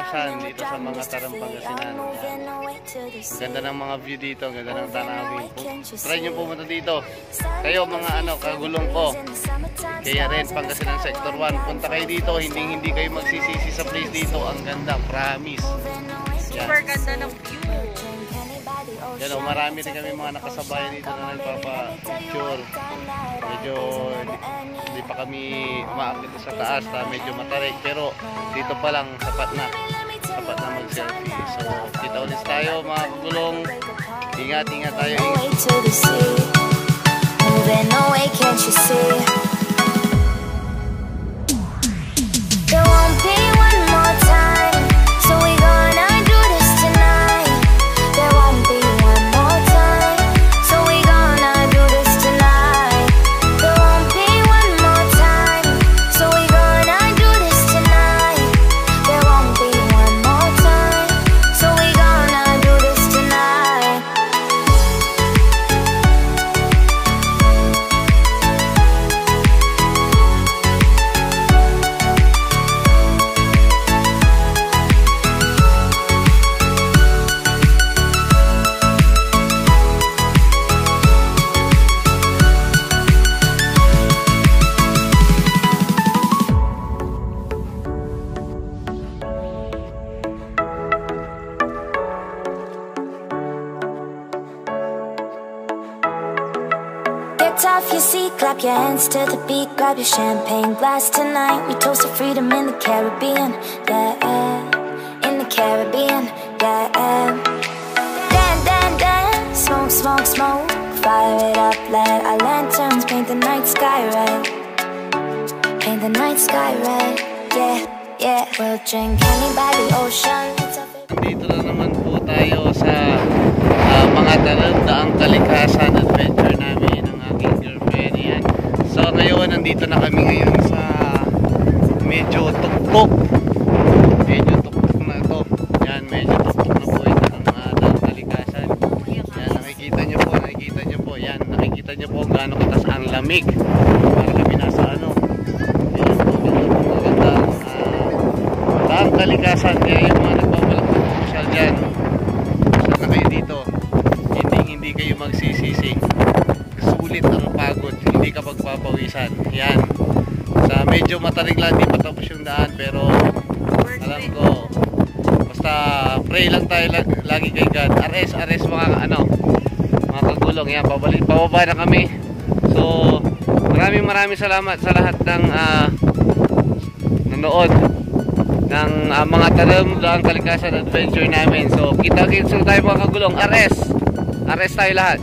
kalikasan dito sa mga Tarang Pangasinan. Ganda ng mga view dito, ganda ng tanawin po. Try nyo pumunta dito. Kayo mga kagulong ko. Kaya rin Pangasinan Sector 1. Punta kayo dito, hindi kayo magsisisi sa place dito. Ang ganda, promise. Super ganda ng view. Yan o, marami rin kami mga nakasabayan dito na nagpapa-picture. Medyo hindi pa kami umaakit sa taas, medyo matarik. Pero dito pa lang sapat na mag-selfie. So kita ulit tayo mga kagulong. Ingat tayo. There won't be one more time, so we gonna do this tonight. There won't be one more time, so we gonna do this tonight. There won't be one more time, so we gonna do this tonight. There won't be one more time, so we gonna do this tonight. Get off your seat, clap your hands to the beat, grab your champagne glass tonight. We toast to freedom in the Caribbean, yeah, in the Caribbean, yeah. Dance, smoke, fire it up, let our lanterns paint the night sky red. Paint the night sky red, yeah. We'll drink honey by the ocean. Dito na naman po tayo sa mga Daang Kalikasan adventure namin ng aking girlfriend. Yan. So ngayon nandito na kami ngayon sa medyo tuktok na ito. Yan, medyo tuktok na po ito ng Daang Kalikasan. Yan, nakikita nyo po. Yan, nakikita nyo po gaano katas ang lamig. Para kami nasa yan po, magandang Daang Kalikasan. Kaya yung mga nagbabalak ng social dyan, social na kayo dito. Hindi kayo magsisisi. Sulit ang pagod, hindi ka pagpapawisan. Yan, sa medyo matarik lang, di pa tapos yung daan, pero alam ko basta pray lang tayo lagi kay God. RS mga kagulong. Yan, pababa na kami. So maraming salamat sa lahat ng nanood ng mga Daang Kalikasan adventure namin. So kita-kits tayo mga kagulong. RS tayo lahat.